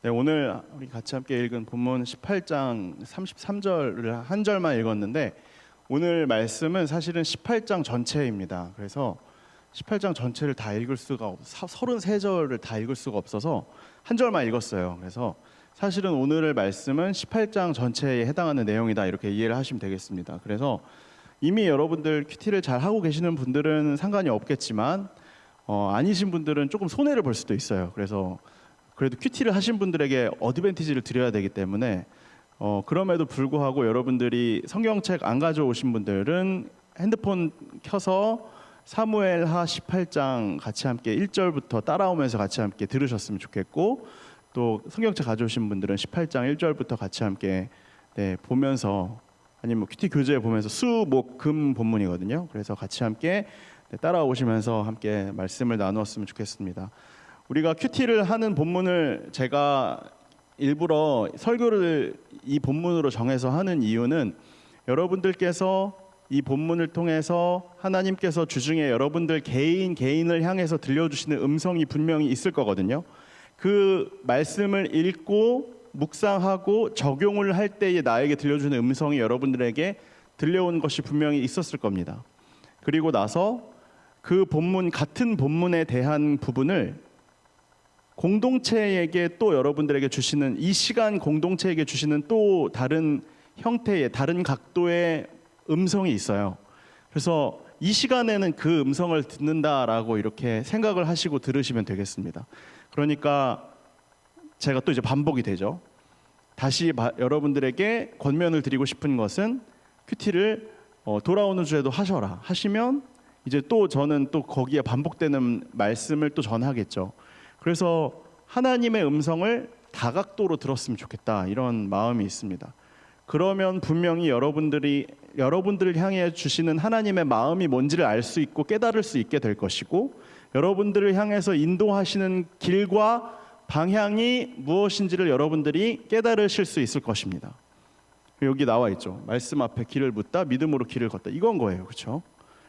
네, 오늘 우리 같이 함께 읽은 본문 18장 33절을 한 절만 읽었는데 오늘 말씀은 사실은 18장 전체입니다. 그래서 18장 전체를 다 읽을 수가 33절을 다 읽을 수가 없어서 한 절만 읽었어요. 그래서 사실은 오늘의 말씀은 18장 전체에 해당하는 내용이다 이렇게 이해를 하시면 되겠습니다. 그래서 이미 여러분들 큐티를 잘 하고 계시는 분들은 상관이 없겠지만 아니신 분들은 조금 손해를 볼 수도 있어요. 그래서 그래도 큐티를 하신 분들에게 어드밴티지를 드려야 되기 때문에 그럼에도 불구하고 여러분들이 성경책 안 가져오신 분들은 핸드폰 켜서 사무엘하 18장 같이 함께 1절부터 따라오면서 같이 함께 들으셨으면 좋겠고, 또 성경책 가져오신 분들은 18장 1절부터 같이 함께 보면서, 아니면 큐티 교재 보면서 수, 목, 금 본문이거든요. 그래서 같이 함께 따라오시면서 함께 말씀을 나누었으면 좋겠습니다. 우리가 큐티를 하는 본문을 제가 일부러 설교를 이 본문으로 정해서 하는 이유는 여러분들께서 이 본문을 통해서 하나님께서 주중에 여러분들 개인을 향해서 들려주시는 음성이 분명히 있을 거거든요. 그 말씀을 읽고 묵상하고 적용을 할 때에 나에게 들려주는 음성이 여러분들에게 들려온 것이 분명히 있었을 겁니다. 그리고 나서 그 본문, 같은 본문에 대한 부분을 공동체에게 또 여러분들에게 주시는, 이 시간 공동체에게 주시는 또 다른 형태의, 다른 각도의 음성이 있어요. 그래서 이 시간에는 그 음성을 듣는다라고 이렇게 생각을 하시고 들으시면 되겠습니다. 그러니까 제가 또 이제 반복이 되죠. 다시 여러분들에게 권면을 드리고 싶은 것은 큐티를 돌아오는 주에도 하셔라 하시면 이제 또 저는 또 거기에 반복되는 말씀을 또 전하겠죠. 그래서 하나님의 음성을 다각도로 들었으면 좋겠다 이런 마음이 있습니다. 그러면 분명히 여러분들을 향해 주시는 하나님의 마음이 뭔지를 알 수 있고 깨달을 수 있게 될 것이고, 여러분들을 향해서 인도하시는 길과 방향이 무엇인지를 여러분들이 깨달으실 수 있을 것입니다. 여기 나와 있죠. 말씀 앞에 길을 묻다 믿음으로 길을 걷다, 이건 거예요. 그렇죠?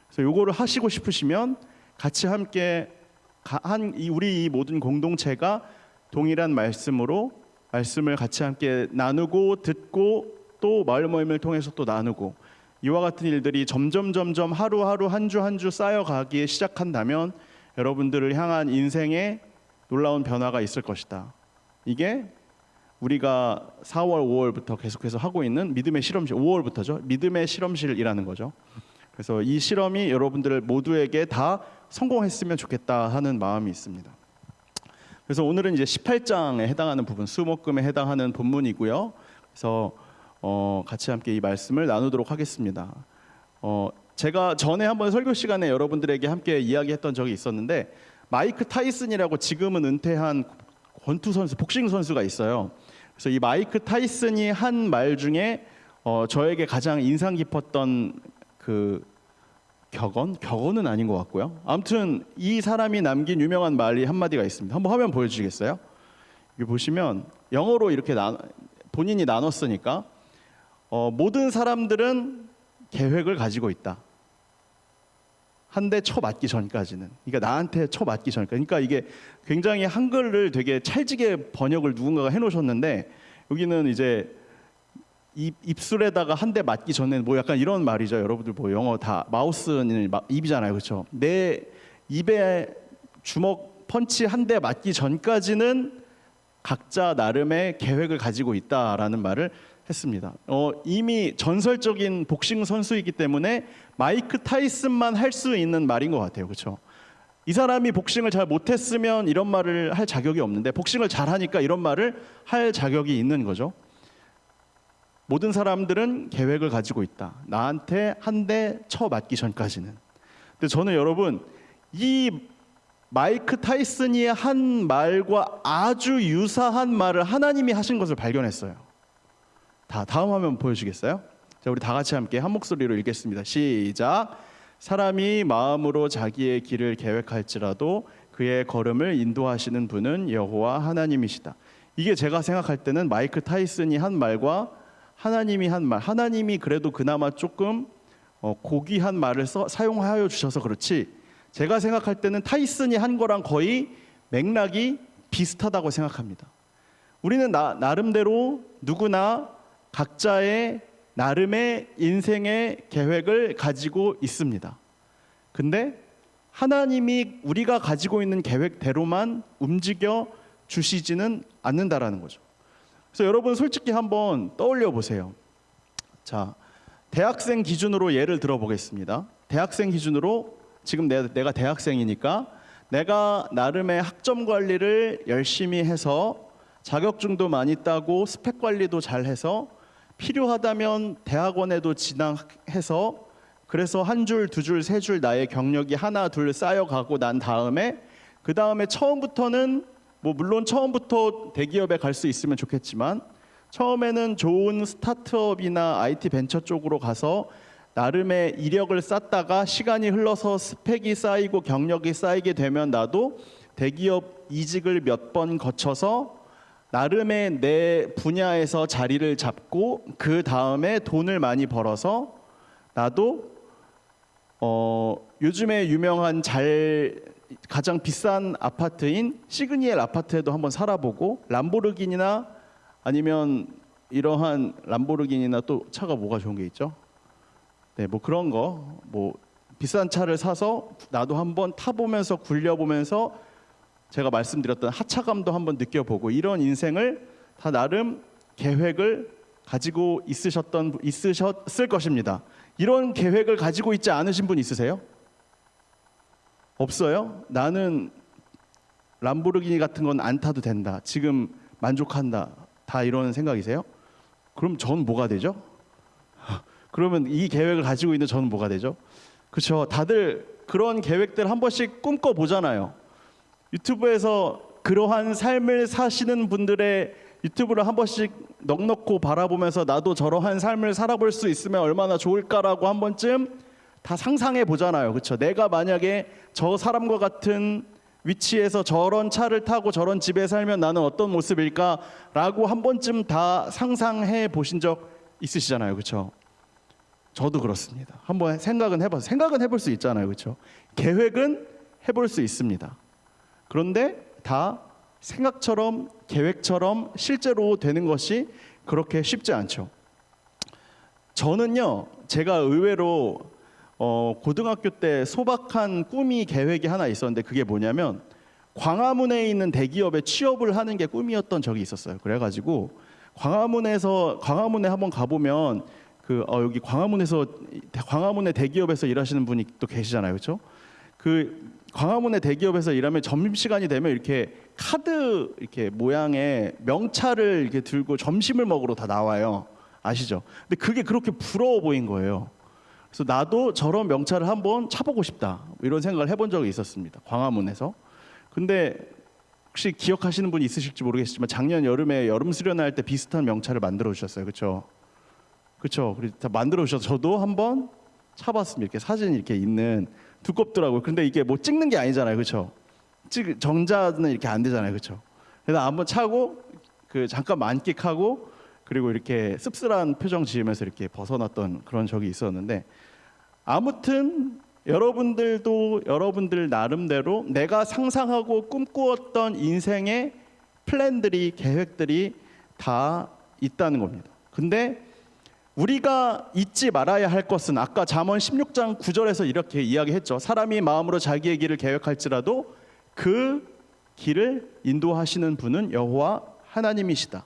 그래서 요거를 하시고 싶으시면 같이 함께 우리 이 모든 공동체가 동일한 말씀으로 말씀을 같이 함께 나누고 듣고 또 마을 모임을 통해서 또 나누고, 이와 같은 일들이 점점 하루하루 한 주 쌓여가기 시작한다면 여러분들을 향한 인생에 놀라운 변화가 있을 것이다. 이게 우리가 4월, 5월부터 계속해서 하고 있는 믿음의 실험실, 5월부터죠. 믿음의 실험실이라는 거죠. 그래서 이 실험이 여러분들 모두에게 다 성공했으면 좋겠다 하는 마음이 있습니다. 그래서 오늘은 이제 18장에 해당하는 부분, 수목금에 해당하는 본문이고요. 그래서 같이 함께 이 말씀을 나누도록 하겠습니다. 제가 전에 한번 설교 시간에 여러분들에게 함께 이야기했던 적이 있었는데, 마이크 타이슨이라고 지금은 은퇴한 권투 선수, 복싱 선수가 있어요. 그래서 이 마이크 타이슨이 한 말 중에 저에게 가장 인상 깊었던 그 격언은 아닌 것 같고요. 아무튼 이 사람이 남긴 유명한 말이 한마디가 있습니다. 한번 화면 보여주시겠어요? 여기 보시면 영어로 이렇게 본인이 나눴으니까 모든 사람들은 계획을 가지고 있다. 한 대 쳐 맞기 전까지는. 그러니까 나한테 쳐 맞기 전까지. 그러니까 이게 굉장히 한글을 되게 찰지게 번역을 누군가가 해놓으셨는데, 여기는 이제 입술에다가 한 대 맞기 전에 뭐 약간 이런 말이죠. 여러분들 뭐 영어 다 마우스는 입이잖아요, 그렇죠? 내 입에 주먹 펀치 한 대 맞기 전까지는 각자 나름의 계획을 가지고 있다라는 말을 했습니다. 이미 전설적인 복싱 선수이기 때문에 마이크 타이슨만 할 수 있는 말인 것 같아요, 그렇죠? 이 사람이 복싱을 잘 못했으면 이런 말을 할 자격이 없는데, 복싱을 잘하니까 이런 말을 할 자격이 있는 거죠. 모든 사람들은 계획을 가지고 있다. 나한테 한 대 쳐 맞기 전까지는. 근데 저는 여러분, 이 마이크 타이슨이 한 말과 아주 유사한 말을 하나님이 하신 것을 발견했어요. 다음 화면 보여주시겠어요? 자, 우리 다 같이 함께 한 목소리로 읽겠습니다. 시작. 사람이 마음으로 자기의 길을 계획할지라도 그의 걸음을 인도하시는 분은 여호와 하나님이시다. 이게 제가 생각할 때는 마이크 타이슨이 한 말과 하나님이 한 말, 하나님이 그래도 그나마 조금 고귀한 말을 사용하여 주셔서 그렇지, 제가 생각할 때는 타이슨이 한 거랑 거의 맥락이 비슷하다고 생각합니다. 우리는 나름대로 누구나 각자의 나름의 인생의 계획을 가지고 있습니다. 근데 하나님이 우리가 가지고 있는 계획대로만 움직여 주시지는 않는다라는 거죠. 그래서 여러분 솔직히 한번 떠올려 보세요. 자, 대학생 기준으로 예를 들어보겠습니다. 대학생 기준으로 지금 내가 대학생이니까 내가 나름의 학점 관리를 열심히 해서 자격증도 많이 따고 스펙 관리도 잘 해서 필요하다면 대학원에도 진학해서 그래서 한 줄, 두 줄, 세 줄 나의 경력이 하나, 둘 쌓여가고 난 다음에 그 다음에 처음부터는 물론 처음부터 대기업에 갈 수 있으면 좋겠지만 처음에는 좋은 스타트업이나 IT 벤처 쪽으로 가서 나름의 이력을 쌓다가 시간이 흘러서 스펙이 쌓이고 경력이 쌓이게 되면 나도 대기업 이직을 몇 번 거쳐서 나름의 내 분야에서 자리를 잡고 그 다음에 돈을 많이 벌어서 나도 요즘에 유명한 가장 비싼 아파트인 시그니엘 아파트에도 한번 살아보고 람보르기니나 아니면 이러한 람보르기니나 또 차가 뭐가 좋은 게 있죠? 네, 뭐 그런 거 비싼 차를 사서 나도 한번 타보면서 굴려보면서 제가 말씀드렸던 하차감도 한번 느껴보고 이런 인생을 다 나름 계획을 가지고 있으셨을 것입니다. 이런 계획을 가지고 있지 않으신 분 있으세요? 없어요? 나는 람보르기니 같은 건 안 타도 된다. 지금 만족한다. 다 이런 생각이세요? 그럼 전 뭐가 되죠? 그러면 이 계획을 가지고 있는 저는 뭐가 되죠? 그렇죠. 다들 그런 계획들 한 번씩 꿈꿔 보잖아요. 유튜브에서 그러한 삶을 사시는 분들의 유튜브를 한 번씩 넉넉히 바라보면서 나도 저러한 삶을 살아볼 수 있으면 얼마나 좋을까라고 한 번쯤 다 상상해 보잖아요. 그렇죠? 내가 만약에 저 사람과 같은 위치에서 저런 차를 타고 저런 집에 살면 나는 어떤 모습일까라고 한 번쯤 다 상상해 보신 적 있으시잖아요. 그렇죠? 저도 그렇습니다. 한번 생각은 해볼 수 있잖아요. 그렇죠? 계획은 해볼 수 있습니다. 그런데 다 생각처럼 계획처럼 실제로 되는 것이 그렇게 쉽지 않죠. 저는요, 제가 의외로 고등학교 때 소박한 꿈이 계획이 하나 있었는데 그게 뭐냐면 광화문에 있는 대기업에 취업을 하는 게 꿈이었던 적이 있었어요. 그래가지고 광화문에 한번 가보면 여기 광화문의 대기업에서 일하시는 분이 또 계시잖아요, 그렇죠? 그 광화문의 대기업에서 일하면 점심시간이 되면 이렇게 카드 이렇게 모양의 명찰을 이렇게 들고 점심을 먹으러 다 나와요. 아시죠? 근데 그게 그렇게 부러워 보인 거예요. 그래서 나도 저런 명찰을 한번 차보고 싶다. 이런 생각을 해본 적이 있었습니다. 광화문에서. 근데 혹시 기억하시는 분이 있으실지 모르겠지만 작년 여름에 여름 수련회 할 때 비슷한 명찰을 만들어 주셨어요. 그렇죠? 그렇죠? 그래서 다 만들어 주셔서 저도 한번 차봤습니다. 이렇게 사진 이렇게 있는 두껍더라고요. 근데 이게 뭐 찍는 게 아니잖아요, 그렇죠? 정자는 이렇게 안 되잖아요, 그렇죠? 그래서 한번 차고 잠깐 만끽하고 그리고 이렇게 씁쓸한 표정 지으면서 이렇게 벗어났던 그런 적이 있었는데 아무튼 여러분들도 여러분들 나름대로 내가 상상하고 꿈꾸었던 인생의 플랜들이 계획들이 다 있다는 겁니다. 근데 우리가 잊지 말아야 할 것은 아까 잠언 16장 9절에서 이렇게 이야기했죠. 사람이 마음으로 자기의 길을 계획할지라도 그 길을 인도하시는 분은 여호와 하나님이시다.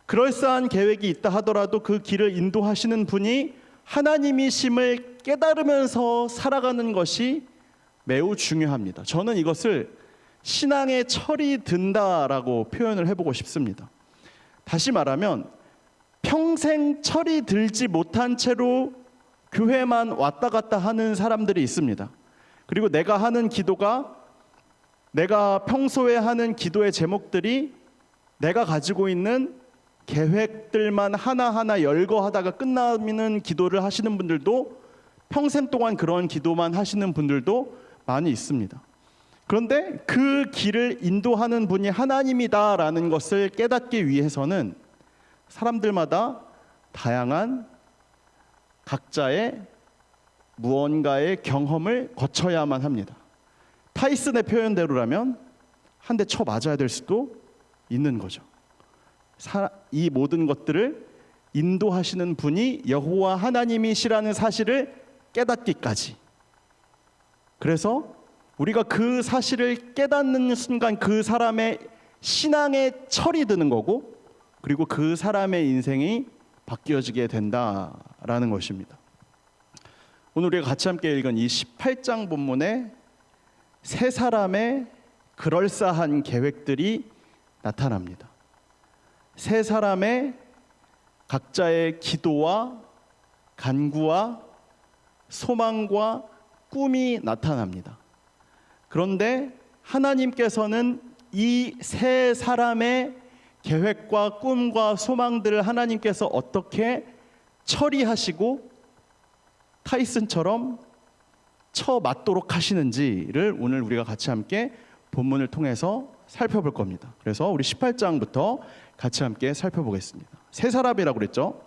그럴싸한 계획이 있다 하더라도 그 길을 인도하시는 분이 하나님이심을 깨달으면서 살아가는 것이 매우 중요합니다. 저는 이것을 신앙의 철이 든다라고 표현을 해보고 싶습니다. 다시 말하면 평생 철이 들지 못한 채로 교회만 왔다 갔다 하는 사람들이 있습니다. 그리고 내가 평소에 하는 기도의 제목들이 내가 가지고 있는 계획들만 하나하나 열거하다가 끝나는 기도를 하시는 분들도 평생 동안 그런 기도만 하시는 분들도 많이 있습니다. 그런데 그 길을 인도하는 분이 하나님이다라는 것을 깨닫기 위해서는 사람들마다 다양한 각자의 무언가의 경험을 거쳐야만 합니다. 타이슨의 표현대로라면 한 대 쳐 맞아야 될 수도 있는 거죠. 이 모든 것들을 인도하시는 분이 여호와 하나님이시라는 사실을 깨닫기까지. 그래서 우리가 그 사실을 깨닫는 순간 그 사람의 신앙에 철이 드는 거고, 그리고 그 사람의 인생이 바뀌어지게 된다라는 것입니다. 오늘 우리가 같이 함께 읽은 이 18장 본문에 세 사람의 그럴싸한 계획들이 나타납니다. 세 사람의 각자의 기도와 간구와 소망과 꿈이 나타납니다. 그런데 하나님께서는 이 세 사람의 계획과 꿈과 소망들을 하나님께서 어떻게 처리하시고 타이슨처럼 쳐맞도록 하시는지를 오늘 우리가 같이 함께 본문을 통해서 살펴볼 겁니다. 그래서 우리 18장부터 같이 함께 살펴보겠습니다. 세 사람이라고 그랬죠?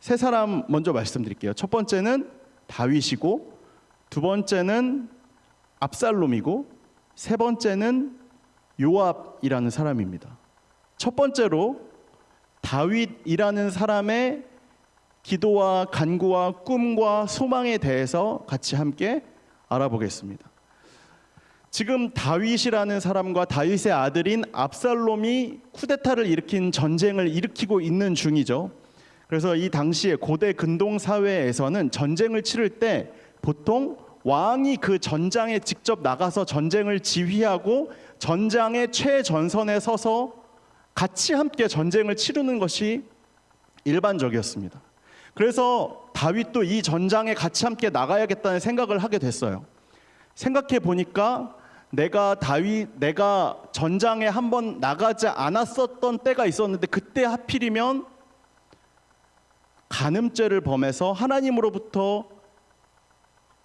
세 사람 먼저 말씀드릴게요. 첫 번째는 다윗이고, 두 번째는 압살롬이고, 세 번째는 요압이라는 사람입니다. 첫 번째로 다윗이라는 사람의 기도와 간구와 꿈과 소망에 대해서 같이 함께 알아보겠습니다. 지금 다윗이라는 사람과 다윗의 아들인 압살롬이 쿠데타를 일으킨 전쟁을 일으키고 있는 중이죠. 그래서 이 당시에 고대 근동 사회에서는 전쟁을 치를 때 보통 왕이 그 전장에 직접 나가서 전쟁을 지휘하고 전장의 최전선에 서서 같이 함께 전쟁을 치르는 것이 일반적이었습니다. 그래서 다윗도 이 전장에 같이 함께 나가야겠다는 생각을 하게 됐어요. 생각해 보니까 내가 전장에 한번 나가지 않았었던 때가 있었는데, 그때 하필이면 간음죄를 범해서 하나님으로부터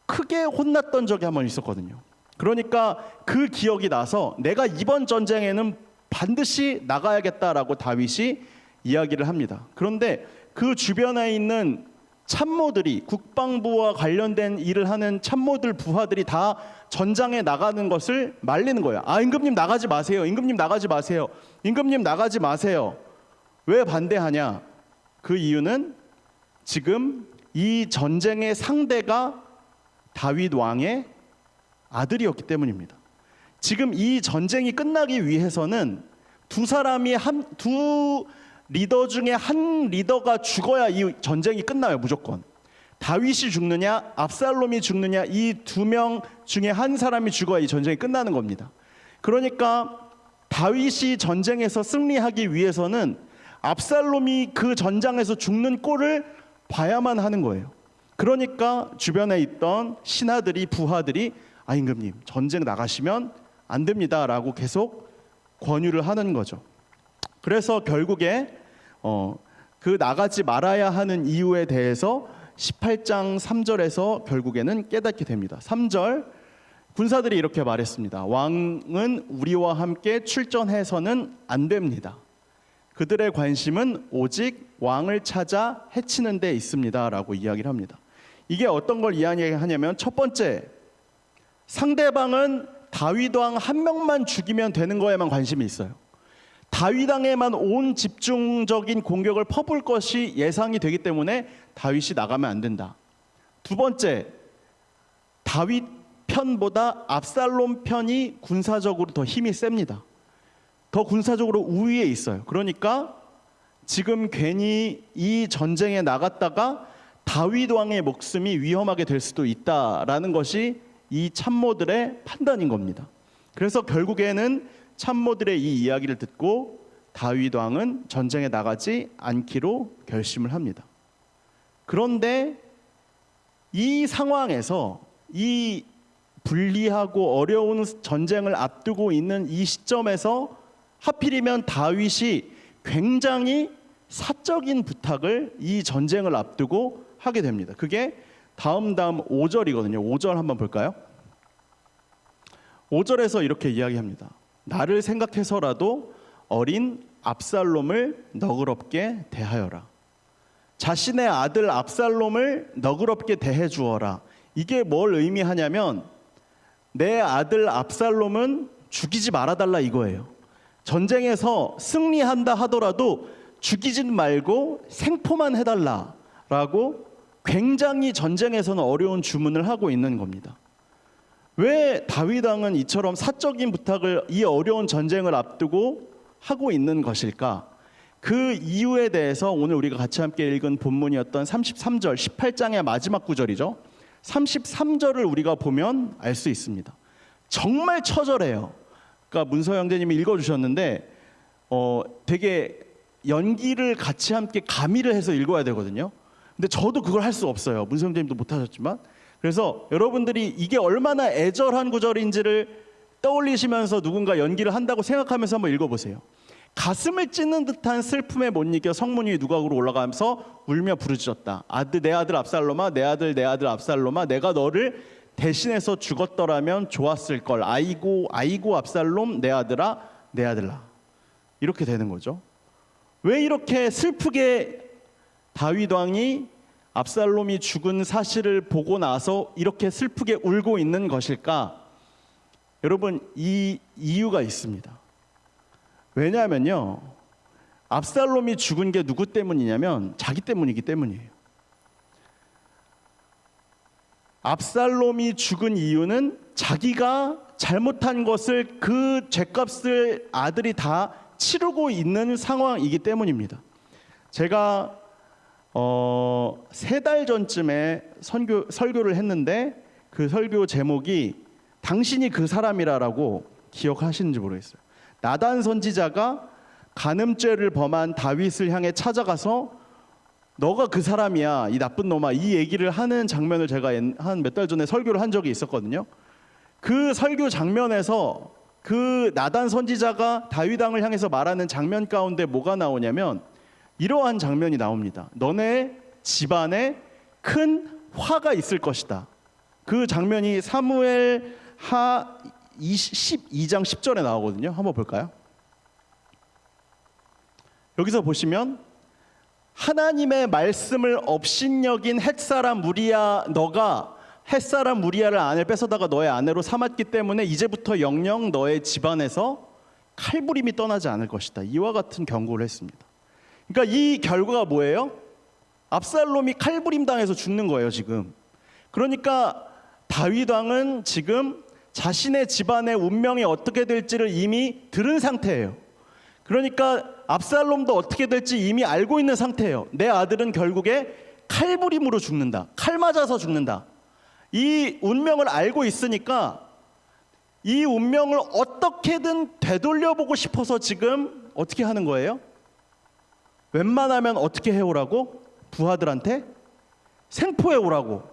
크게 혼났던 적이 한번 있었거든요. 그러니까 그 기억이 나서 내가 이번 전쟁에는 반드시 나가야겠다라고 다윗이 이야기를 합니다. 그런데 그 주변에 있는 참모들이, 국방부와 관련된 일을 하는 참모들, 부하들이 다 전장에 나가는 것을 말리는 거예요. 임금님 나가지 마세요. 임금님 나가지 마세요. 임금님 나가지 마세요. 왜 반대하냐? 그 이유는 지금 이 전쟁의 상대가 다윗 왕의 아들이었기 때문입니다. 지금 이 전쟁이 끝나기 위해서는 두 리더 중에 한 리더가 죽어야 이 전쟁이 끝나요. 무조건. 다윗이 죽느냐 압살롬이 죽느냐, 이 두 명 중에 한 사람이 죽어야 이 전쟁이 끝나는 겁니다. 그러니까 다윗이 전쟁에서 승리하기 위해서는 압살롬이 그 전장에서 죽는 꼴을 봐야만 하는 거예요. 그러니까 주변에 있던 신하들이, 부하들이 임금님 전쟁 나가시면 안 됩니다라고 계속 권유를 하는 거죠. 그래서 결국에 그 나가지 말아야 하는 이유에 대해서 18장 3절에서 결국에는 깨닫게 됩니다. 3절, 군사들이 이렇게 말했습니다. 왕은 우리와 함께 출전해서는 안 됩니다. 그들의 관심은 오직 왕을 찾아 해치는 데 있습니다 라고 이야기를 합니다. 이게 어떤 걸 이야기하냐면, 첫 번째, 상대방은 다윗 왕 한 명만 죽이면 되는 거에만 관심이 있어요. 다윗 왕에만 온 집중적인 공격을 퍼부을 것이 예상이 되기 때문에 다윗이 나가면 안 된다. 두 번째, 다윗 편보다 압살롬 편이 군사적으로 더 힘이 셉니다. 더 군사적으로 우위에 있어요. 그러니까 지금 괜히 이 전쟁에 나갔다가 다윗 왕의 목숨이 위험하게 될 수도 있다라는 것이 이 참모들의 판단인 겁니다. 그래서 결국에는 참모들의 이 이야기를 듣고 다윗 왕은 전쟁에 나가지 않기로 결심을 합니다. 그런데 이 상황에서, 이 불리하고 어려운 전쟁을 앞두고 있는 이 시점에서 하필이면 다윗이 굉장히 사적인 부탁을 이 전쟁을 앞두고 하게 됩니다. 그게 다음 5절이거든요. 5절 한번 볼까요? 5절에서 이렇게 이야기합니다. 나를 생각해서라도 어린 압살롬을 너그럽게 대하여라. 자신의 아들 압살롬을 너그럽게 대해 주어라. 이게 뭘 의미하냐면, 내 아들 압살롬은 죽이지 말아달라 이거예요. 전쟁에서 승리한다 하더라도 죽이진 말고 생포만 해달라라고 굉장히 전쟁에서는 어려운 주문을 하고 있는 겁니다. 왜 다윗 왕은 이처럼 사적인 부탁을 이 어려운 전쟁을 앞두고 하고 있는 것일까? 그 이유에 대해서 오늘 우리가 같이 함께 읽은 본문이었던 33절, 18장의 마지막 구절이죠. 33절을 우리가 보면 알 수 있습니다. 정말 처절해요. 그러니까 문서 형제님이 읽어주셨는데 되게 연기를 같이 함께 가미를 해서 읽어야 되거든요. 근데 저도 그걸 할 수 없어요. 문서 형제님도 못하셨지만. 그래서 여러분들이 이게 얼마나 애절한 구절인지를 떠올리시면서 누군가 연기를 한다고 생각하면서 한번 읽어보세요. 가슴을 찢는 듯한 슬픔에 못 이겨 성문이 누각으로 올라가면서 울며 부르짖었다. 내 아들 압살롬아, 내 아들 압살롬아, 내가 너를 대신해서 죽었더라면 좋았을 걸. 아이고 압살롬, 내 아들아, 내 아들아. 이렇게 되는 거죠. 왜 이렇게 슬프게 다윗 왕이 압살롬이 죽은 사실을 보고 나서 이렇게 슬프게 울고 있는 것일까? 여러분, 이 이유가 있습니다. 왜냐하면요, 압살롬이 죽은 게 누구 때문이냐면 자기 때문이기 때문이에요. 압살롬이 죽은 이유는 자기가 잘못한 것을 그 죄값을 아들이 다 치르고 있는 상황이기 때문입니다. 제가 3달 전쯤에 설교를 했는데 그 설교 제목이 당신이 그 사람이라라고 기억하시는지 모르겠어요. 나단 선지자가 간음죄를 범한 다윗을 향해 찾아가서 너가 그 사람이야, 이 나쁜 놈아, 이 얘기를 하는 장면을 제가 한 몇 달 전에 설교를 한 적이 있었거든요. 그 설교 장면에서 그 나단 선지자가 다윗 왕을 향해서 말하는 장면 가운데 뭐가 나오냐면 이러한 장면이 나옵니다. 너네 집안에 큰 화가 있을 것이다. 그 장면이 사무엘 하 12장 10절에 나오거든요. 한번 볼까요? 여기서 보시면 하나님의 말씀을 업신여긴 햇사람 무리야, 너가 햇사람 무리야를 아내를 뺏어다가 너의 아내로 삼았기 때문에 이제부터 영영 너의 집안에서 칼부림이 떠나지 않을 것이다. 이와 같은 경고를 했습니다. 그러니까 이 결과가 뭐예요? 압살롬이 칼부림 당해서 죽는 거예요, 지금. 그러니까 다윗 왕은 지금 자신의 집안의 운명이 어떻게 될지를 이미 들은 상태예요. 그러니까 압살롬도 어떻게 될지 이미 알고 있는 상태예요. 내 아들은 결국에 칼부림으로 죽는다. 칼 맞아서 죽는다. 이 운명을 알고 있으니까 이 운명을 어떻게든 되돌려보고 싶어서 지금 어떻게 하는 거예요? 웬만하면 어떻게 해오라고? 부하들한테 생포해오라고,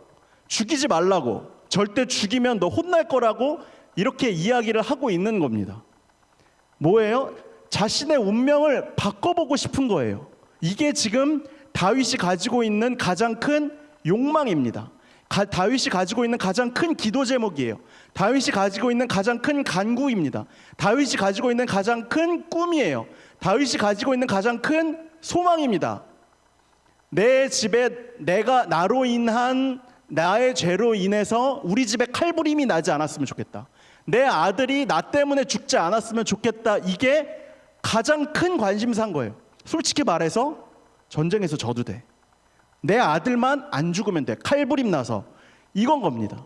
죽이지 말라고, 절대 죽이면 너 혼날 거라고 이렇게 이야기를 하고 있는 겁니다. 뭐예요? 자신의 운명을 바꿔보고 싶은 거예요. 이게 지금 다윗이 가지고 있는 가장 큰 욕망입니다. 다윗이 가지고 있는 가장 큰 기도 제목이에요. 다윗이 가지고 있는 가장 큰 간구입니다. 다윗이 가지고 있는 가장 큰 꿈이에요. 다윗이 가지고 있는 가장 큰 소망입니다. 내 집에 내가 나로 인한 나의 죄로 인해서 우리 집에 칼부림이 나지 않았으면 좋겠다. 내 아들이 나 때문에 죽지 않았으면 좋겠다. 이게 가장 큰 관심사인 거예요. 솔직히 말해서 전쟁에서 져도 돼. 내 아들만 안 죽으면 돼. 칼부림 나서. 이건 겁니다.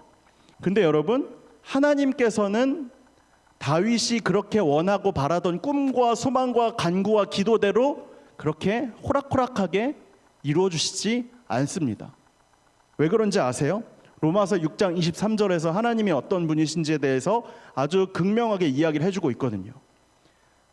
근데 여러분, 하나님께서는 다윗이 그렇게 원하고 바라던 꿈과 소망과 간구와 기도대로 그렇게 호락호락하게 이루어 주시지 않습니다. 왜 그런지 아세요? 로마서 6장 23절에서 하나님이 어떤 분이신지에 대해서 아주 극명하게 이야기를 해주고 있거든요.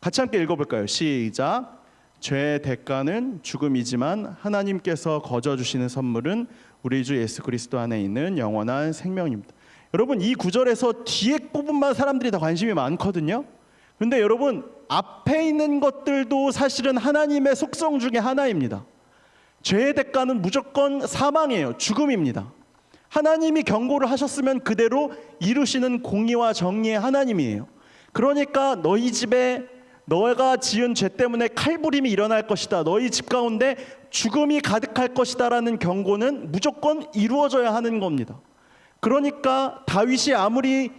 같이 함께 읽어볼까요? 시작. 죄의 대가는 죽음이지만 하나님께서 거저 주시는 선물은 우리 주 예수 그리스도 안에 있는 영원한 생명입니다. 여러분, 이 구절에서 뒤에 부분만 사람들이 다 관심이 많거든요. 근데 여러분, 앞에 있는 것들도 사실은 하나님의 속성 중에 하나입니다. 죄의 대가는 무조건 사망이에요. 죽음입니다. 하나님이 경고를 하셨으면 그대로 이루시는 공의와 정의의 하나님이에요. 그러니까 너희 집에 너가 지은 죄 때문에 칼부림이 일어날 것이다. 너희 집 가운데 죽음이 가득할 것이다 라는 경고는 무조건 이루어져야 하는 겁니다. 그러니까 다윗이 아무리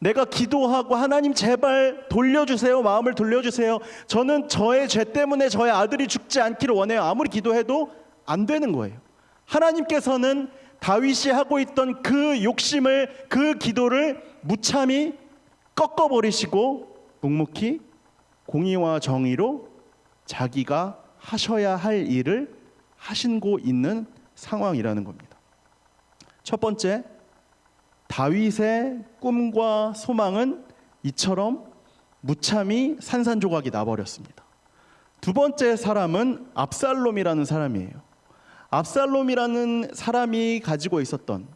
내가 기도하고 하나님 제발 돌려주세요. 마음을 돌려주세요. 저는 저의 죄 때문에 저의 아들이 죽지 않기를 원해요. 아무리 기도해도 안 되는 거예요. 하나님께서는 다윗이 하고 있던 그 욕심을, 그 기도를 무참히 꺾어버리시고 묵묵히 공의와 정의로 자기가 하셔야 할 일을 하시고 있는 상황이라는 겁니다. 첫 번째, 다윗의 꿈과 소망은 이처럼 무참히 산산조각이 나버렸습니다. 두 번째 사람은 압살롬이라는 사람이에요. 압살롬이라는 사람이 가지고 있었던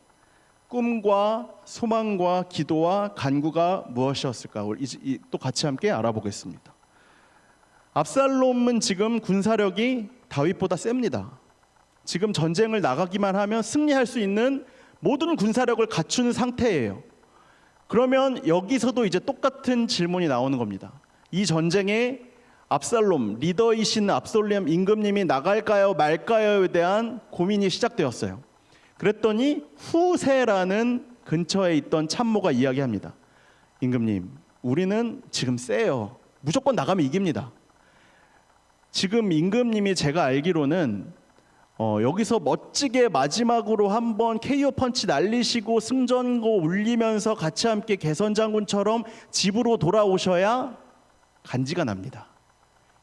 꿈과 소망과 기도와 간구가 무엇이었을까? 또 같이 함께 알아보겠습니다. 압살롬은 지금 군사력이 다윗보다 셉니다. 지금 전쟁을 나가기만 하면 승리할 수 있는 모든 군사력을 갖춘 상태예요. 그러면 여기서도 이제 똑같은 질문이 나오는 겁니다. 이 전쟁에 압살롬, 리더이신 압살롬 임금님이 나갈까요 말까요에 대한 고민이 시작되었어요. 그랬더니 후세라는 근처에 있던 참모가 이야기합니다. 임금님, 우리는 지금 세요. 무조건 나가면 이깁니다. 지금 임금님이 제가 알기로는 여기서 멋지게 마지막으로 한번 KO 펀치 날리시고 승전고 울리면서 같이 함께 개선장군처럼 집으로 돌아오셔야 간지가 납니다.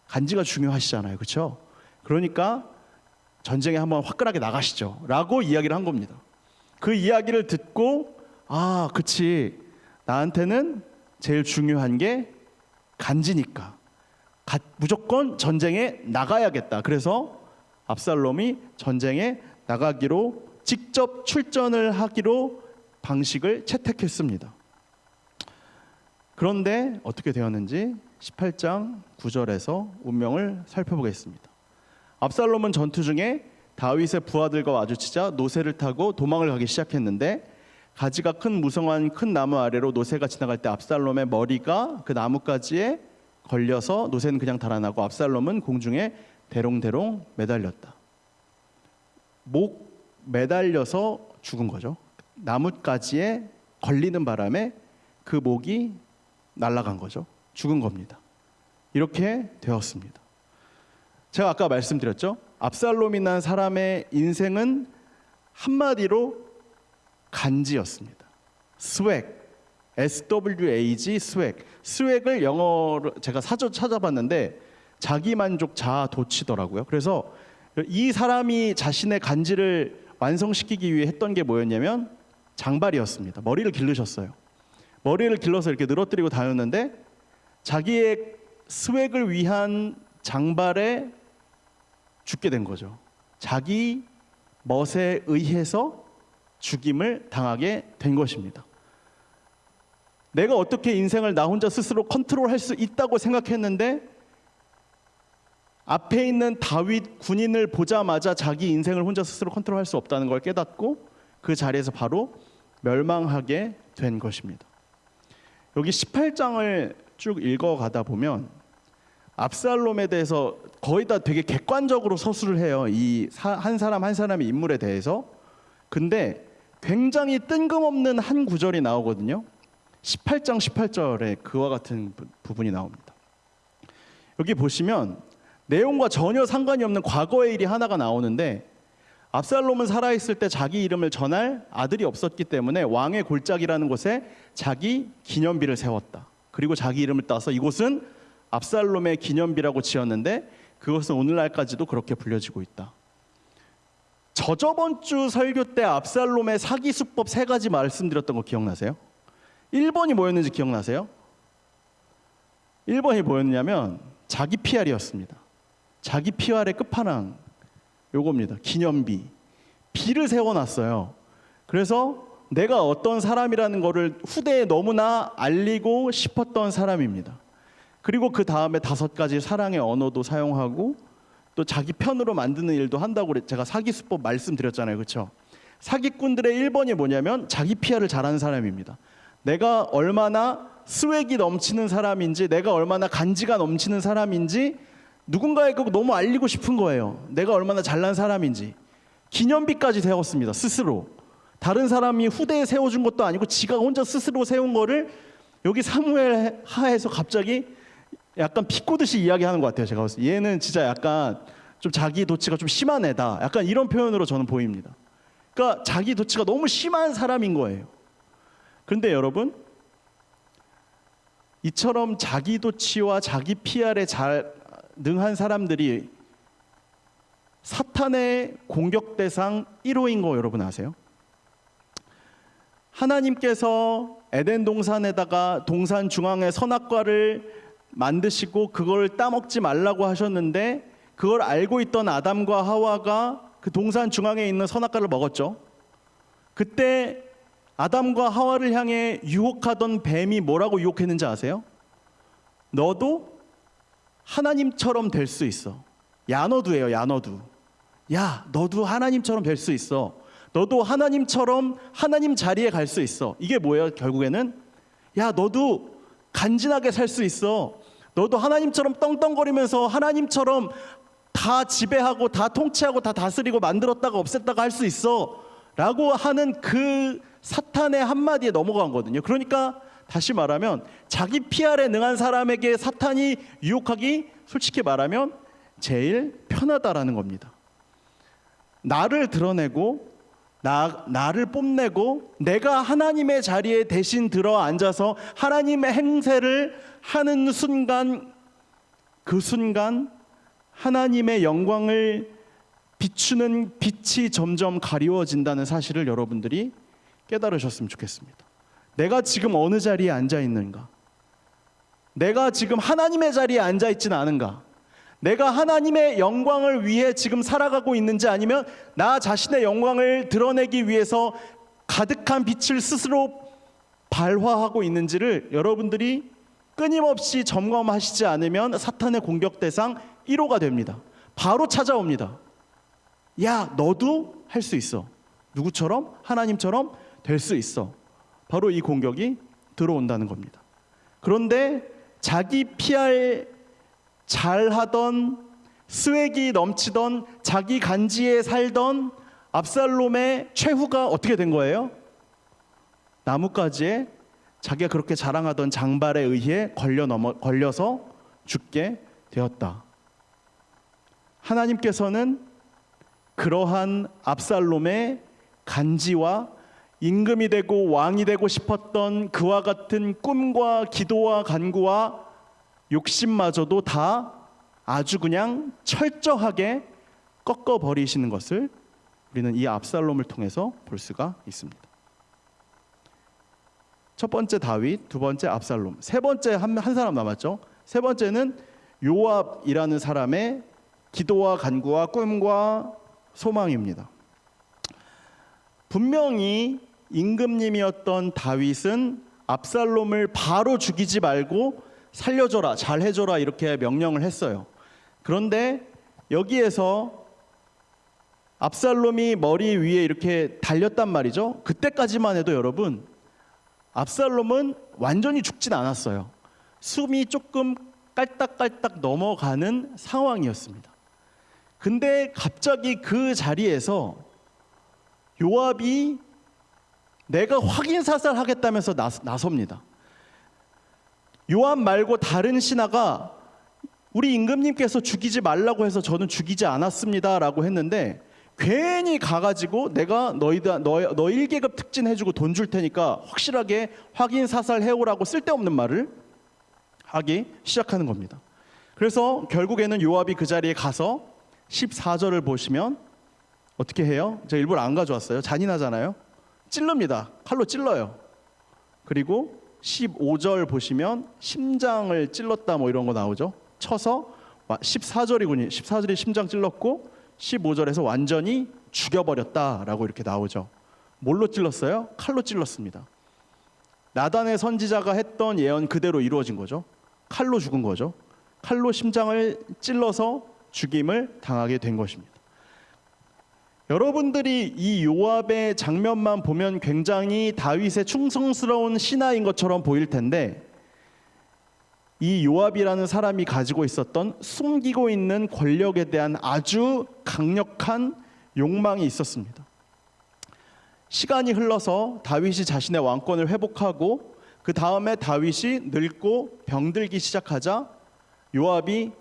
간지가 중요하시잖아요. 그렇죠? 그러니까 전쟁에 한번 화끈하게 나가시죠 라고 이야기를 한 겁니다. 그 이야기를 듣고 그치, 나한테는 제일 중요한 게 간지니까 무조건 전쟁에 나가야겠다. 그래서 압살롬이 전쟁에 나가기로 직접 출전을 하기로 방식을 채택했습니다. 그런데 어떻게 되었는지 18장 9절에서 운명을 살펴보겠습니다. 압살롬은 전투 중에 다윗의 부하들과 마주치자 노새를 타고 도망을 가기 시작했는데 가지가 큰 무성한 큰 나무 아래로 노새가 지나갈 때 압살롬의 머리가 그 나뭇가지에 걸려서 노새는 그냥 달아나고 압살롬은 공중에 대롱대롱 매달렸다. 목 매달려서 죽은 거죠. 나뭇가지에 걸리는 바람에 그 목이 날아간 거죠. 죽은 겁니다. 이렇게 되었습니다. 제가 아까 말씀드렸죠. 압살롬이라는 사람의 인생은 한마디로 간지였습니다. 스웩, SWAG, 스웩. 스웩을 영어로 제가 사전 찾아봤는데 자기만족 자아도취더라고요. 그래서 이 사람이 자신의 간지를 완성시키기 위해 했던 게 뭐였냐면 장발이었습니다. 머리를 기르셨어요. 머리를 길러서 이렇게 늘어뜨리고 다녔는데 자기의 스웩을 위한 장발에 죽게 된 거죠. 자기 멋에 의해서 죽임을 당하게 된 것입니다. 내가 어떻게 인생을 나 혼자 스스로 컨트롤할 수 있다고 생각했는데 앞에 있는 다윗 군인을 보자마자 자기 인생을 혼자 스스로 컨트롤할 수 없다는 걸 깨닫고 그 자리에서 바로 멸망하게 된 것입니다. 여기 18장을 쭉 읽어가다 보면 압살롬에 대해서 거의 다 되게 객관적으로 서술을 해요. 이 한 사람 한 사람의 인물에 대해서. 근데 굉장히 뜬금없는 한 구절이 나오거든요. 18장 18절에 그와 같은 부분이 나옵니다. 여기 보시면 내용과 전혀 상관이 없는 과거의 일이 하나가 나오는데 압살롬은 살아있을 때 자기 이름을 전할 아들이 없었기 때문에 왕의 골짜기라는 곳에 자기 기념비를 세웠다. 그리고 자기 이름을 따서 이곳은 압살롬의 기념비라고 지었는데 그것은 오늘날까지도 그렇게 불려지고 있다. 저저번 주 설교 때 압살롬의 사기 수법 3가지 말씀드렸던 거 기억나세요? 1번이 뭐였는지 기억나세요? 1번이 뭐였냐면 자기 PR이었습니다. 자기 PR의 끝판왕 요겁니다. 기념비. 비를 세워놨어요. 그래서 내가 어떤 사람이라는 거를 후대에 너무나 알리고 싶었던 사람입니다. 그리고 그 다음에 5가지 사랑의 언어도 사용하고 또 자기 편으로 만드는 일도 한다고 제가 사기수법 말씀드렸잖아요. 그렇죠? 사기꾼들의 1번이 뭐냐면 자기 PR을 잘하는 사람입니다. 내가 얼마나 스웩이 넘치는 사람인지, 내가 얼마나 간지가 넘치는 사람인지 누군가에게 너무 알리고 싶은 거예요. 내가 얼마나 잘난 사람인지. 기념비까지 세웠습니다. 스스로. 다른 사람이 후대에 세워준 것도 아니고 지가 혼자 스스로 세운 거를 여기 사무엘 하에서 갑자기 약간 비꼬듯이 이야기하는 것 같아요. 제가 봤을 때 얘는 진짜 약간 좀 자기 도취가 좀 심한 애다. 약간 이런 표현으로 저는 보입니다. 그러니까 자기 도취가 너무 심한 사람인 거예요. 그런데 여러분, 이처럼 자기 도취와 자기 PR에 잘 능한 사람들이 사탄의 공격 대상 1호인 거 여러분 아세요? 하나님께서 에덴 동산에다가 동산 중앙에 선악과를 만드시고 그걸 따먹지 말라고 하셨는데, 그걸 알고 있던 아담과 하와가 그 동산 중앙에 있는 선악과를 먹었죠. 그때 아담과 하와를 향해 유혹하던 뱀이 뭐라고 유혹했는지 아세요? 너도 하나님처럼 될 수 있어. 야너두예요, 야너두. 야, 너도 하나님처럼 될 수 있어. 너도 하나님처럼 하나님 자리에 갈 수 있어. 이게 뭐예요? 결국에는 야, 너도 간지나게 살 수 있어. 너도 하나님처럼 떵떵거리면서 하나님처럼 다 지배하고 다 통치하고 다 다스리고 만들었다가 없앴다가 할 수 있어 라고 하는 그 사탄의 한마디에 넘어간 거거든요. 그러니까 다시 말하면 자기 PR에 능한 사람에게 사탄이 유혹하기, 솔직히 말하면 제일 편하다라는 겁니다. 나를 드러내고 나를 뽐내고 내가 하나님의 자리에 대신 들어 앉아서 하나님의 행세를 하는 순간, 그 순간 하나님의 영광을 비추는 빛이 점점 가리워진다는 사실을 여러분들이 깨달으셨으면 좋겠습니다. 내가 지금 어느 자리에 앉아 있는가? 내가 지금 하나님의 자리에 앉아 있지는 않은가? 내가 하나님의 영광을 위해 지금 살아가고 있는지, 아니면 나 자신의 영광을 드러내기 위해서 가득한 빛을 스스로 발화하고 있는지를 여러분들이 끊임없이 점검하시지 않으면 사탄의 공격 대상 1호가 됩니다. 바로 찾아옵니다. 야, 너도 할 수 있어. 누구처럼? 하나님처럼 될 수 있어. 바로 이 공격이 들어온다는 겁니다. 그런데 자기 PR 잘하던, 스웩이 넘치던, 자기 간지에 살던 압살롬의 최후가 어떻게 된 거예요? 나뭇가지에 자기가 그렇게 자랑하던 장발에 의해 걸려서 죽게 되었다. 하나님께서는 그러한 압살롬의 간지와 임금이 되고 왕이 되고 싶었던 그와 같은 꿈과 기도와 간구와 욕심마저도 다 아주 그냥 철저하게 꺾어버리시는 것을 우리는 이 압살롬을 통해서 볼 수가 있습니다. 첫 번째 다윗, 두 번째 압살롬, 세 번째 한 사람 남았죠. 세 번째는 요압이라는 사람의 기도와 간구와 꿈과 소망입니다. 분명히 임금님이었던 다윗은 압살롬을 바로 죽이지 말고 살려줘라, 잘해줘라 이렇게 명령을 했어요. 그런데 여기에서 압살롬이 머리 위에 이렇게 달렸단 말이죠. 그때까지만 해도 여러분, 압살롬은 완전히 죽진 않았어요. 숨이 조금 깔딱깔딱 넘어가는 상황이었습니다. 근데 갑자기 그 자리에서 요압이 내가 확인 사살하겠다면서 나섭니다. 요압 말고 다른 신하가 우리 임금님께서 죽이지 말라고 해서 저는 죽이지 않았습니다 라고 했는데, 괜히 가가지고 내가 너 1계급 특진 해주고 돈 줄 테니까 확실하게 확인 사살해오라고 쓸데없는 말을 하기 시작하는 겁니다. 그래서 결국에는 요압이 그 자리에 가서 14절을 보시면 어떻게 해요? 제가 일부러 안 가져왔어요. 잔인하잖아요. 찔릅니다. 칼로 찔러요. 그리고 15절 보시면 심장을 찔렀다 뭐 이런 거 나오죠. 쳐서 14절이군요. 14절이 심장 찔렀고 15절에서 완전히 죽여버렸다라고 이렇게 나오죠. 뭘로 찔렀어요? 칼로 찔렀습니다. 나단의 선지자가 했던 예언 그대로 이루어진 거죠. 칼로 죽은 거죠. 칼로 심장을 찔러서 죽임을 당하게 된 것입니다. 여러분들이 이 요압의 장면만 보면 굉장히 다윗의 충성스러운 신하인 것처럼 보일 텐데, 이 요압이라는 사람이 가지고 있었던 숨기고 있는 권력에 대한 아주 강력한 욕망이 있었습니다. 시간이 흘러서 다윗이 자신의 왕권을 회복하고 그 다음에 다윗이 늙고 병들기 시작하자 요압이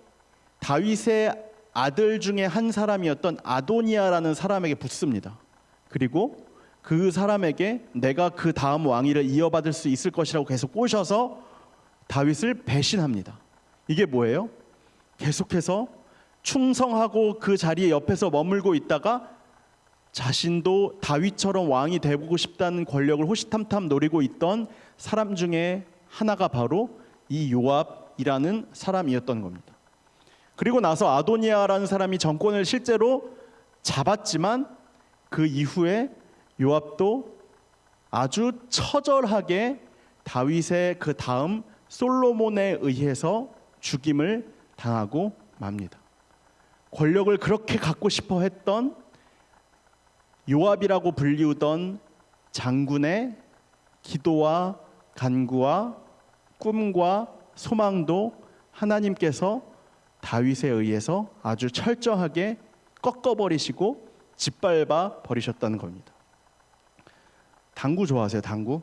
다윗의 아들 중에 한 사람이었던 아도니아라는 사람에게 붙습니다. 그리고 그 사람에게 내가 그 다음 왕위를 이어받을 수 있을 것이라고 계속 꼬셔서 다윗을 배신합니다. 이게 뭐예요? 계속해서 충성하고 그 자리에 옆에서 머물고 있다가 자신도 다윗처럼 왕이 되고 싶다는 권력을 호시탐탐 노리고 있던 사람 중에 하나가 바로 이 요압이라는 사람이었던 겁니다. 그리고 나서 아도니아라는 사람이 정권을 실제로 잡았지만 그 이후에 요압도 아주 처절하게 다윗의 그 다음 솔로몬에 의해서 죽임을 당하고 맙니다. 권력을 그렇게 갖고 싶어 했던 요압이라고 불리우던 장군의 기도와 간구와 꿈과 소망도 하나님께서 다윗에 의해서 아주 철저하게 꺾어버리시고 짓밟아 버리셨다는 겁니다. 당구 좋아하세요? 당구?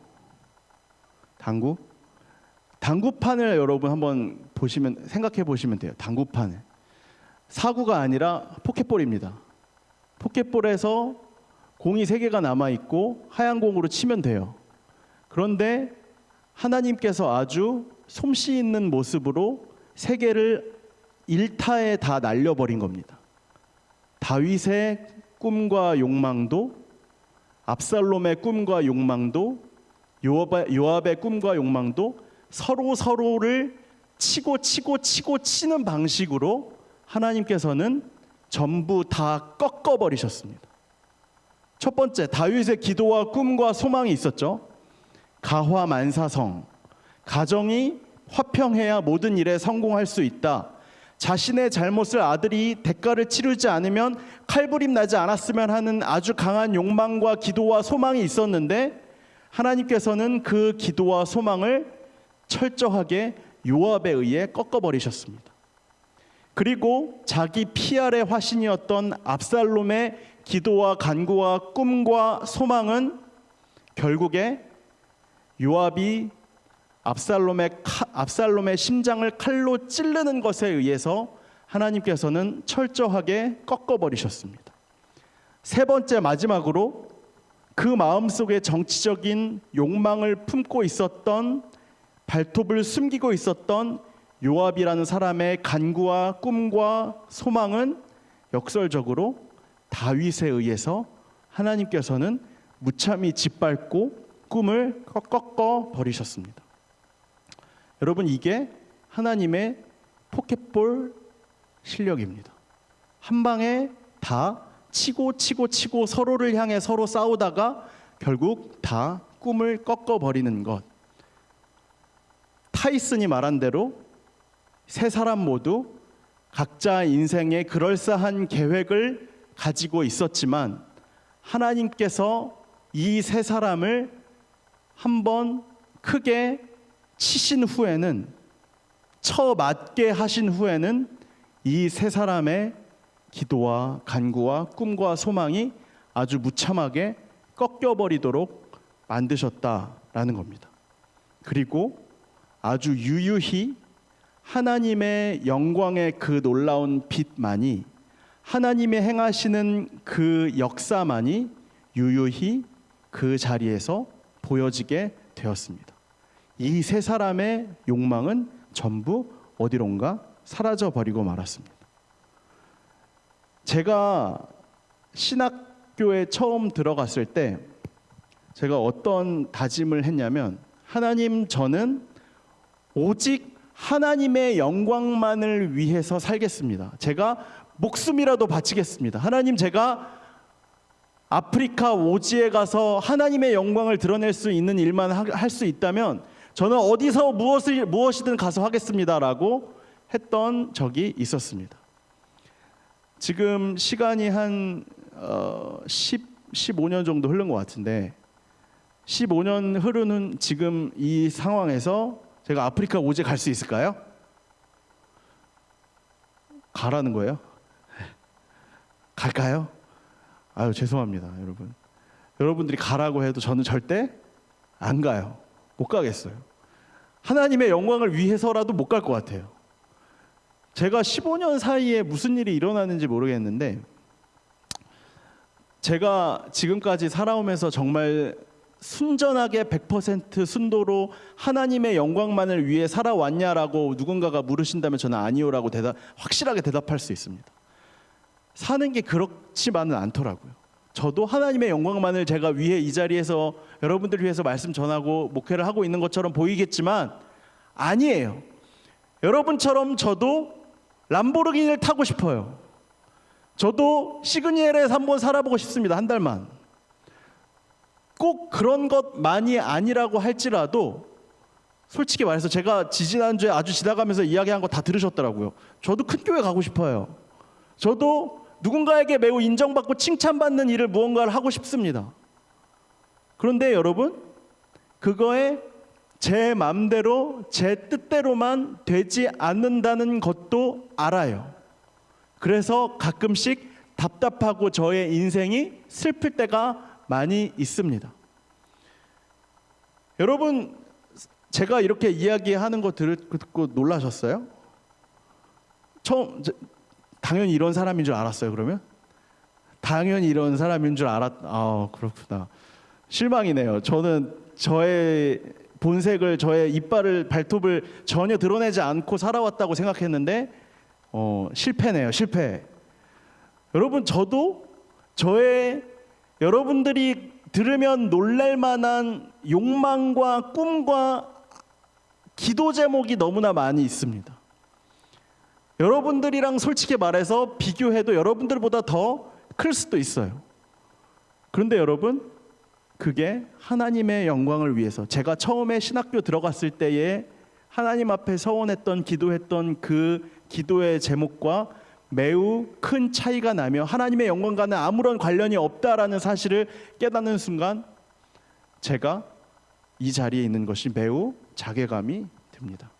당구판을 여러분 한번 보시면 생각해 보시면 돼요. 당구판을 사구가 아니라 포켓볼입니다. 포켓볼에서 공이 3개가 남아 있고 하얀 공으로 치면 돼요. 그런데 하나님께서 아주 솜씨 있는 모습으로 3개를 일타에 다 날려버린 겁니다. 다윗의 꿈과 욕망도, 압살롬의 꿈과 욕망도, 요압의 꿈과 욕망도 서로를 치고 치는 방식으로 하나님께서는 전부 다 꺾어버리셨습니다. 첫 번째, 다윗의 기도와 꿈과 소망이 있었죠. 가화만사성, 가정이 화평해야 모든 일에 성공할 수 있다. 자신의 잘못을 아들이 대가를 치르지 않으면 칼부림 나지 않았으면 하는 아주 강한 욕망과 기도와 소망이 있었는데 하나님께서는 그 기도와 소망을 철저하게 요압에 의해 꺾어버리셨습니다. 그리고 자기 피 아래 화신이었던 압살롬의 기도와 간구와 꿈과 소망은 결국에 요압이 압살롬의 심장을 칼로 찌르는 것에 의해서 하나님께서는 철저하게 꺾어버리셨습니다. 세 번째, 마지막으로 그 마음속에 정치적인 욕망을 품고 있었던, 발톱을 숨기고 있었던 요압이라는 사람의 간구와 꿈과 소망은 역설적으로 다윗에 의해서 하나님께서는 무참히 짓밟고 꿈을 꺾어 버리셨습니다. 여러분, 이게 하나님의 포켓볼 실력입니다. 한 방에 다 치고 서로를 향해 서로 싸우다가 결국 다 꿈을 꺾어버리는 것. 타이슨이 말한 대로 세 사람 모두 각자 인생에 그럴싸한 계획을 가지고 있었지만 하나님께서 이 세 사람을 한번 크게 치신 후에는, 쳐맞게 하신 후에는 이 세 사람의 기도와 간구와 꿈과 소망이 아주 무참하게 꺾여버리도록 만드셨다라는 겁니다. 그리고 아주 유유히 하나님의 영광의 그 놀라운 빛만이, 하나님의 행하시는 그 역사만이 유유히 그 자리에서 보여지게 되었습니다. 이 세 사람의 욕망은 전부 어디론가 사라져 버리고 말았습니다. 제가 신학교에 처음 들어갔을 때 제가 어떤 다짐을 했냐면, 하나님, 저는 오직 하나님의 영광만을 위해서 살겠습니다. 제가 목숨이라도 바치겠습니다. 하나님, 제가 아프리카 오지에 가서 하나님의 영광을 드러낼 수 있는 일만 할 수 있다면 저는 어디서 무엇이든 가서 하겠습니다라고 했던 적이 있었습니다. 지금 시간이 한 15년 정도 흐른 것 같은데, 15년 흐르는 지금 이 상황에서 제가 아프리카 오지에 갈 수 있을까요? 가라는 거예요? 갈까요? 아유, 죄송합니다, 여러분. 여러분들이 가라고 해도 저는 절대 안 가요. 못 가겠어요. 하나님의 영광을 위해서라도 못 갈 것 같아요. 제가 15년 사이에 무슨 일이 일어나는지 모르겠는데, 제가 지금까지 살아오면서 정말 순전하게 100% 순도로 하나님의 영광만을 위해 살아왔냐라고 누군가가 물으신다면 저는 아니요라고 확실하게 대답할 수 있습니다. 사는 게 그렇지만은 않더라고요. 저도 하나님의 영광만을 제가 위해 이 자리에서 여러분들 위해서 말씀 전하고 목회를 하고 있는 것처럼 보이겠지만 아니에요. 여러분처럼 저도 람보르기니를 타고 싶어요. 저도 시그니엘에서 한번 살아보고 싶습니다. 한 달만. 꼭 그런 것만이 아니라고 할지라도 솔직히 말해서 제가 지지난주에 아주 지나가면서 이야기한 거 다 들으셨더라고요. 저도 큰 교회 가고 싶어요. 저도 누군가에게 매우 인정받고 칭찬받는 일을 무언가를 하고 싶습니다. 그런데 여러분, 그거에 제 마음대로 제 뜻대로만 되지 않는다는 것도 알아요. 그래서 가끔씩 답답하고 저의 인생이 슬플 때가 많이 있습니다. 여러분, 제가 이렇게 이야기하는 거 듣고 놀라셨어요? 당연히 이런 사람인 줄 알았어요. 그러면 당연히 이런 사람인 줄 그렇구나. 실망이네요. 저는 저의 본색을, 저의 이빨을, 발톱을 전혀 드러내지 않고 살아왔다고 생각했는데 실패네요. 실패. 여러분, 저도 여러분들이 들으면 놀랄 만한 욕망과 꿈과 기도 제목이 너무나 많이 있습니다. 여러분들이랑 솔직히 말해서 비교해도 여러분들보다 더 클 수도 있어요. 그런데 여러분, 그게 하나님의 영광을 위해서, 제가 처음에 신학교 들어갔을 때에 하나님 앞에 서원했던, 기도했던 그 기도의 제목과 매우 큰 차이가 나며 하나님의 영광과는 아무런 관련이 없다라는 사실을 깨닫는 순간 제가 이 자리에 있는 것이 매우 자괴감이 듭니다.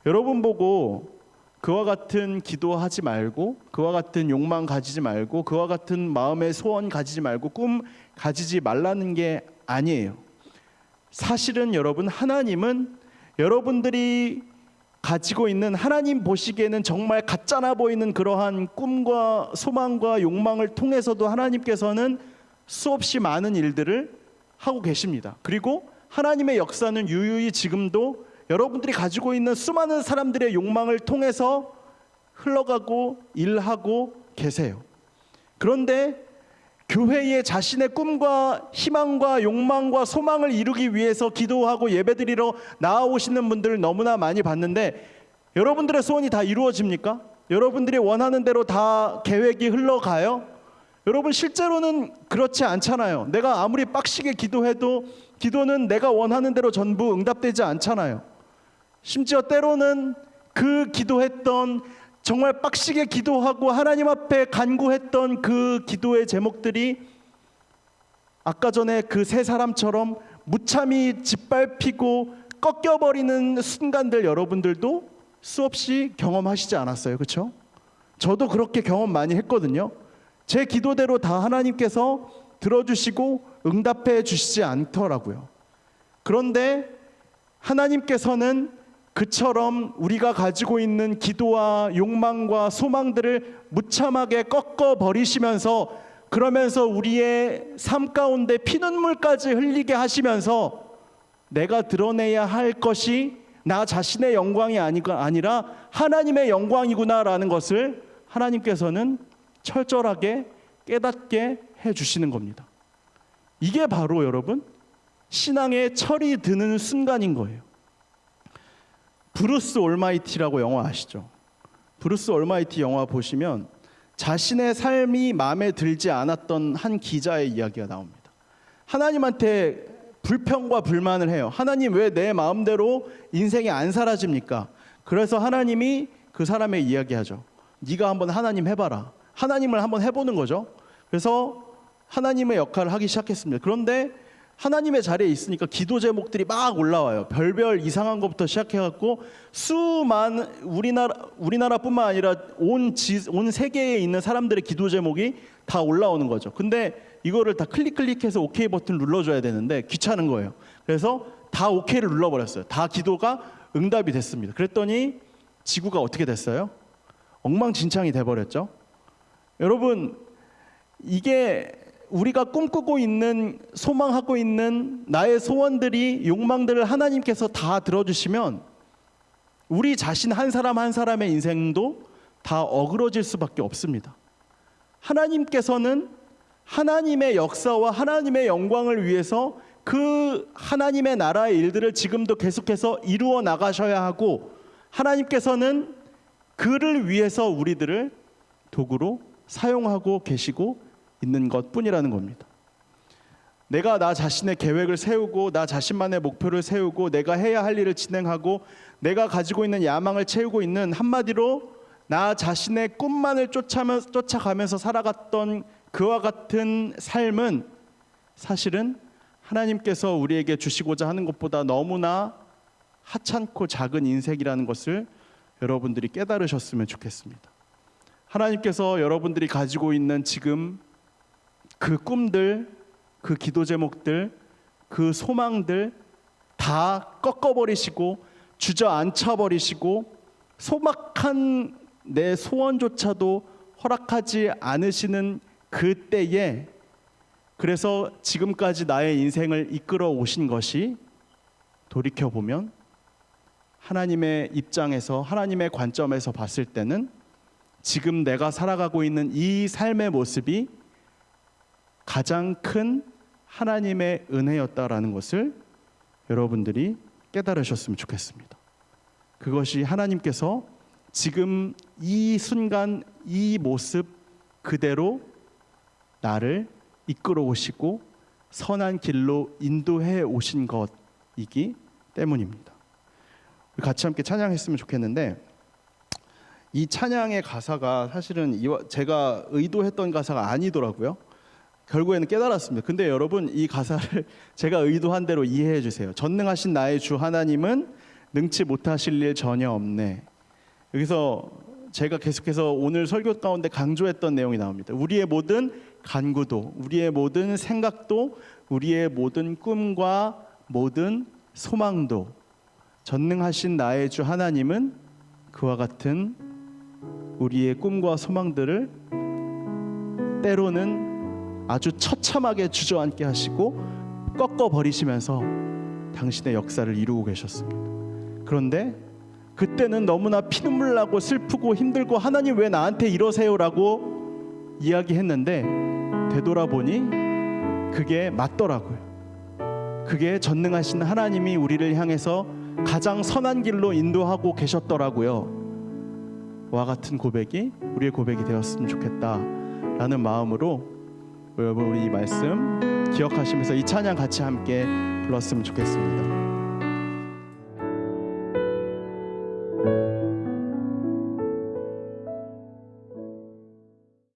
여러분 보고 그와 같은 기도하지 말고, 그와 같은 욕망 가지지 말고, 그와 같은 마음의 소원 가지지 말고, 꿈 가지지 말라는 게 아니에요. 사실은 여러분, 하나님은 여러분들이 가지고 있는, 하나님 보시기에는 정말 가짜나 보이는 그러한 꿈과 소망과 욕망을 통해서도 하나님께서는 수없이 많은 일들을 하고 계십니다. 그리고 하나님의 역사는 유유히 지금도 여러분들이 가지고 있는 수많은 사람들의 욕망을 통해서 흘러가고 일하고 계세요. 그런데 교회에 자신의 꿈과 희망과 욕망과 소망을 이루기 위해서 기도하고 예배드리러 나아오시는 분들을 너무나 많이 봤는데, 여러분들의 소원이 다 이루어집니까? 여러분들이 원하는 대로 다 계획이 흘러가요? 여러분, 실제로는 그렇지 않잖아요. 내가 아무리 빡시게 기도해도 기도는 내가 원하는 대로 전부 응답되지 않잖아요. 심지어 때로는 그 기도했던, 정말 빡시게 기도하고 하나님 앞에 간구했던 그 기도의 제목들이 아까 전에 그 세 사람처럼 무참히 짓밟히고 꺾여버리는 순간들 여러분들도 수없이 경험하시지 않았어요? 그렇죠? 저도 그렇게 경험 많이 했거든요. 제 기도대로 다 하나님께서 들어주시고 응답해 주시지 않더라고요. 그런데 하나님께서는 그처럼 우리가 가지고 있는 기도와 욕망과 소망들을 무참하게 꺾어버리시면서, 그러면서 우리의 삶 가운데 피눈물까지 흘리게 하시면서 내가 드러내야 할 것이 나 자신의 영광이 아니라 하나님의 영광이구나라는 것을 하나님께서는 철저하게 깨닫게 해주시는 겁니다. 이게 바로 여러분, 신앙의 철이 드는 순간인 거예요. 브루스 올마이티라고 영화 아시죠? 브루스 올마이티 영화 보시면 자신의 삶이 마음에 들지 않았던 한 기자의 이야기가 나옵니다. 하나님한테 불평과 불만을 해요. 하나님, 왜 내 마음대로 인생이 안 사라집니까? 그래서 하나님이 그 사람의 이야기하죠. 네가 한번 하나님 해봐라. 하나님을 한번 해보는 거죠. 그래서 하나님의 역할을 하기 시작했습니다. 그런데 하나님의 자리에 있으니까 기도 제목들이 막 올라와요. 별별 이상한 것부터 시작해갖고 수많은 우리나라뿐만 아니라 온 세계에 있는 사람들의 기도 제목이 다 올라오는 거죠. 근데 이거를 다 클릭해서 오케이 버튼 눌러줘야 되는데 귀찮은 거예요. 그래서 다 오케이를 눌러버렸어요. 다 기도가 응답이 됐습니다. 그랬더니 지구가 어떻게 됐어요? 엉망진창이 돼버렸죠. 여러분, 이게 우리가 꿈꾸고 있는, 소망하고 있는 나의 소원들이, 욕망들을 하나님께서 다 들어주시면 우리 자신 한 사람 한 사람의 인생도 다 어그러질 수밖에 없습니다. 하나님께서는 하나님의 역사와 하나님의 영광을 위해서 그 하나님의 나라의 일들을 지금도 계속해서 이루어 나가셔야 하고, 하나님께서는 그를 위해서 우리들을 도구로 사용하고 계시고 있는 것뿐이라는 겁니다. 내가 나 자신의 계획을 세우고 나 자신만의 목표를 세우고 내가 해야 할 일을 진행하고 내가 가지고 있는 야망을 채우고 있는, 한마디로 나 자신의 꿈만을 쫓아가면서 살아갔던 그와 같은 삶은 사실은 하나님께서 우리에게 주시고자 하는 것보다 너무나 하찮고 작은 인생이라는 것을 여러분들이 깨달으셨으면 좋겠습니다. 하나님께서 여러분들이 가지고 있는 지금 그 꿈들, 그 기도 제목들, 그 소망들 다 꺾어버리시고 주저앉혀버리시고 소박한 내 소원조차도 허락하지 않으시는 그때에, 그래서 지금까지 나의 인생을 이끌어 오신 것이 돌이켜보면 하나님의 입장에서, 하나님의 관점에서 봤을 때는 지금 내가 살아가고 있는 이 삶의 모습이 가장 큰 하나님의 은혜였다라는 것을 여러분들이 깨달으셨으면 좋겠습니다. 그것이 하나님께서 지금 이 순간 이 모습 그대로 나를 이끌어 오시고 선한 길로 인도해 오신 것이기 때문입니다. 같이 함께 찬양했으면 좋겠는데, 이 찬양의 가사가 사실은 제가 의도했던 가사가 아니더라고요. 결국에는 깨달았습니다. 근데 여러분, 이 가사를 제가 의도한 대로 이해해 주세요. 전능하신 나의 주 하나님은 능치 못하실 일 전혀 없네. 여기서 제가 계속해서 오늘 설교 가운데 강조했던 내용이 나옵니다. 우리의 모든 간구도, 우리의 모든 생각도, 우리의 모든 꿈과 모든 소망도 전능하신 나의 주 하나님은 그와 같은 우리의 꿈과 소망들을 때로는 아주 처참하게 주저앉게 하시고 꺾어버리시면서 당신의 역사를 이루고 계셨습니다. 그런데 그때는 너무나 피눈물 나고 슬프고 힘들고 하나님 왜 나한테 이러세요라고 이야기했는데, 되돌아보니 그게 맞더라고요. 그게 전능하신 하나님이 우리를 향해서 가장 선한 길로 인도하고 계셨더라고요. 와 같은 고백이 우리의 고백이 되었으면 좋겠다라는 마음으로 여러분, 우리 이 말씀 기억하시면서 이 찬양 같이 함께 불렀으면 좋겠습니다.